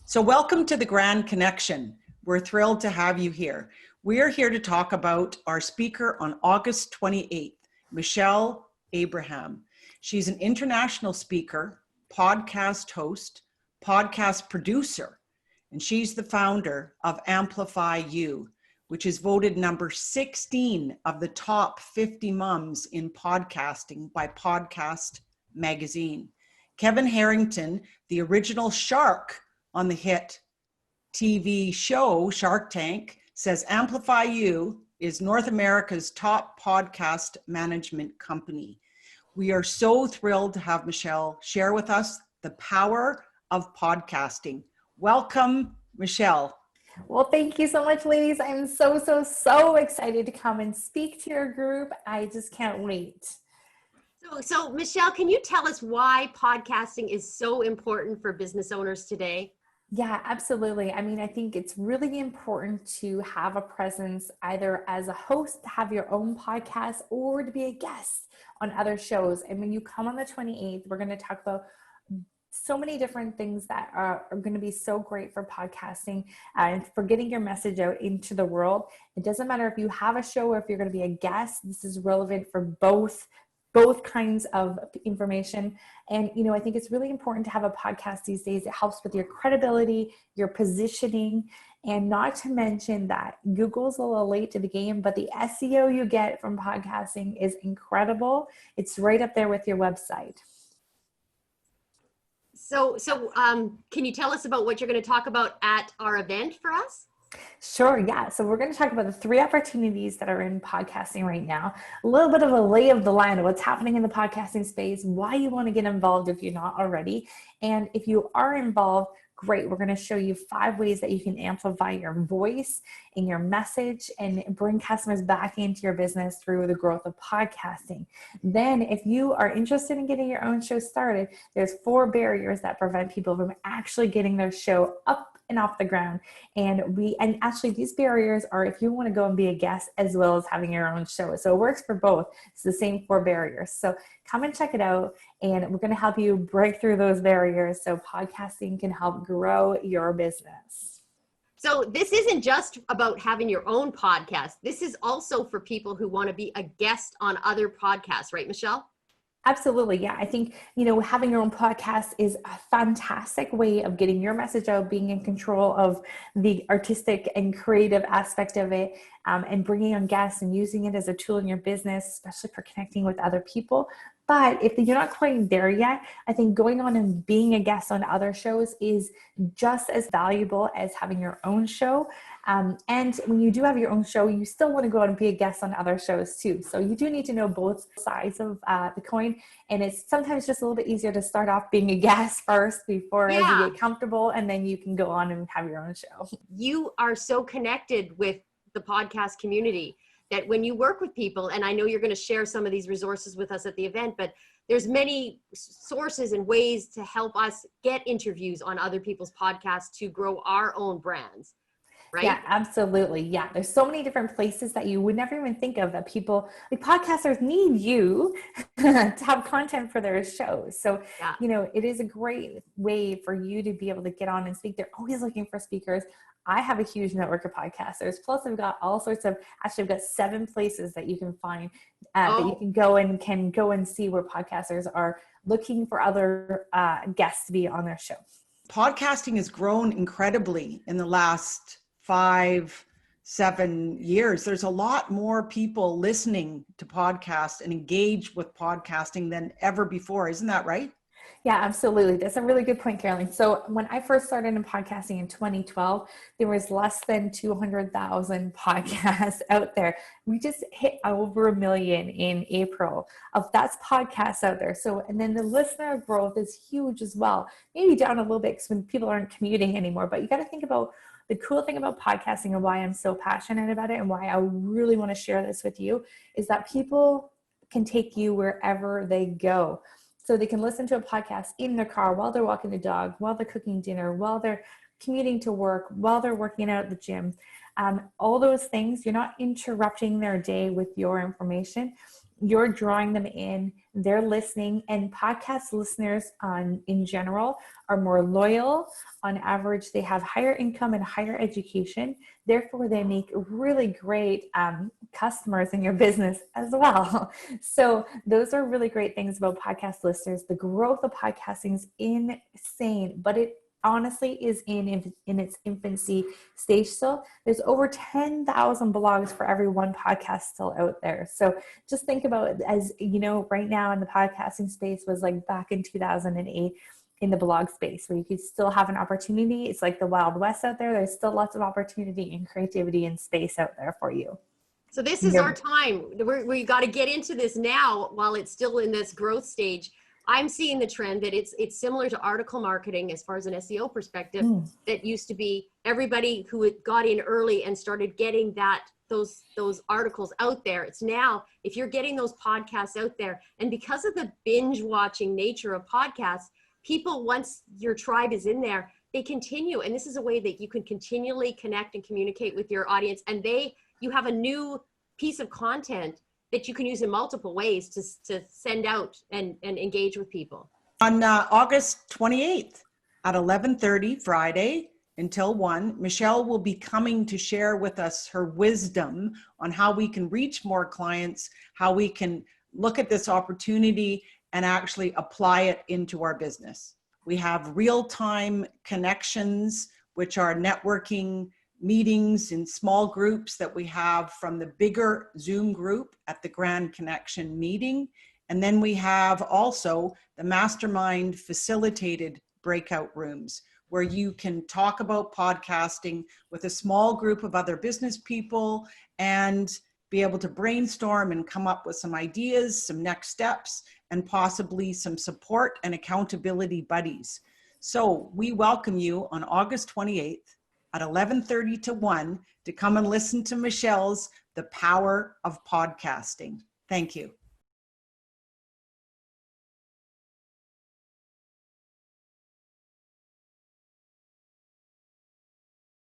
So welcome to the Grand Connection. We're thrilled to have you here. We are here to talk about our speaker on August 28th, Michelle Abraham. She's an international speaker, podcast host, podcast producer, and she's the founder of Amplifyou, which is voted number 16 of the top 50 moms in podcasting by Podcast Magazine. Kevin Harrington, the original shark on the hit TV show Shark Tank, says Amplifyou is North America's top podcast management company. We are so thrilled to have Michelle share with us the power of podcasting. Welcome, Michelle. Well, thank you so much, ladies. I'm so excited to come and speak to your group. I just can't wait. So Michelle, can you tell us why podcasting is so important for business owners today? Yeah, absolutely. I mean, I think it's really important to have a presence either as a host, to have your own podcast, or to be a guest on other shows. And when you come on the 28th, we're going to talk about so many different things that are going to be so great for podcasting and for getting your message out into the world. It doesn't matter if you have a show or if you're going to be a guest. This is relevant for both kinds of information. And, I think it's really important to have a podcast these days. It helps with your credibility, your positioning, and not to mention that Google's a little late to the game, but the SEO you get from podcasting is incredible. It's right up there with your website. So can you tell us about what you're going to talk about at our event for us? Sure. Yeah. So we're going to talk about the 3 opportunities that are in podcasting right now, a little bit of a lay of the land of what's happening in the podcasting space, why you want to get involved if you're not already. And if you are involved, great. We're going to show you 5 ways that you can amplify your voice and your message and bring customers back into your business through the growth of podcasting. Then if you are interested in getting your own show started, there's 4 barriers that prevent people from actually getting their show up and off the ground. And actually these barriers are if you want to go and be a guest as well as having your own show. So it works for both. It's the same 4 barriers. So come and check it out, and we're going to help you break through those barriers so podcasting can help grow your business. So this isn't just about having your own podcast. This is also for people who want to be a guest on other podcasts, right, Michelle? Absolutely. Yeah. I think, having your own podcast is a fantastic way of getting your message out, being in control of the artistic and creative aspect of it, and bringing on guests and using it as a tool in your business, especially for connecting with other people. But if you're not quite there yet, I think going on and being a guest on other shows is just as valuable as having your own show. And when you do have your own show, you still want to go out and be a guest on other shows too. So you do need to know both sides of the coin. And it's sometimes just a little bit easier to start off being a guest first before as you get comfortable, and then you can go on and have your own show. You are so connected with the podcast community that when you work with people, and I know you're going to share some of these resources with us at the event, but there's many sources and ways to help us get interviews on other people's podcasts to grow our own brands. Right? Yeah, absolutely. Yeah. There's so many different places that you would never even think of that people, like podcasters, need you to have content for their shows. So, it is a great way for you to be able to get on and speak. They're always looking for speakers. I have a huge network of podcasters. Plus I've got all sorts of, actually I've got 7 places that you can find that you can go and see where podcasters are looking for other guests to be on their show. Podcasting has grown incredibly in the last 5-7 years. There's a lot more people listening to podcasts and engage with podcasting than ever before. Isn't that right? Yeah, absolutely. That's a really good point, Carolyn. So when I first started in podcasting in 2012, there was less than 200,000 podcasts out there. We just hit over 1 million in April of that's podcasts out there. So, and then the listener growth is huge as well. Maybe down a little bit because when people aren't commuting anymore, but you got to think about the cool thing about podcasting and why I'm so passionate about it and why I really want to share this with you is that people can take you wherever they go. So they can listen to a podcast in their car while they're walking the dog, while they're cooking dinner, while they're commuting to work, while they're working out at the gym. All those things, you're not interrupting their day with your information. you're drawing them in, they're listening, and podcast listeners in general are more loyal. On average, they have higher income and higher education. Therefore, they make really great customers in your business as well. So those are really great things about podcast listeners. The growth of podcasting is insane, but it honestly is in its infancy stage still. There's over 10,000 blogs for every one podcast still out there. So just think about it as, you know, right now in the podcasting space was like back in 2008 in the blog space where you could still have an opportunity. It's like the Wild West out there. There's still lots of opportunity and creativity and space out there for you. So this is our time. We got to get into this now while it's still in this growth stage. I'm seeing the trend that it's similar to article marketing as far as an SEO perspective. That used to be everybody who got in early and started getting those articles out there. It's now, if you're getting those podcasts out there, and because of the binge watching nature of podcasts, people, once your tribe is in there, they continue. And this is a way that you can continually connect and communicate with your audience. And you have a new piece of content that you can use in multiple ways to send out and engage with people. On August 28th at 11:30 Friday until 1, Michelle will be coming to share with us her wisdom on how we can reach more clients, how we can look at this opportunity and actually apply it into our business. We have real-time connections, which are networking meetings in small groups that we have from the bigger Zoom group at the Grand Connection meeting. And then we have also the mastermind facilitated breakout rooms where you can talk about podcasting with a small group of other business people and be able to brainstorm and come up with some ideas, some next steps, and possibly some support and accountability buddies. So we welcome you on August 28th at 11:30 to 1 to come and listen to Michelle's The Power of Podcasting. Thank you.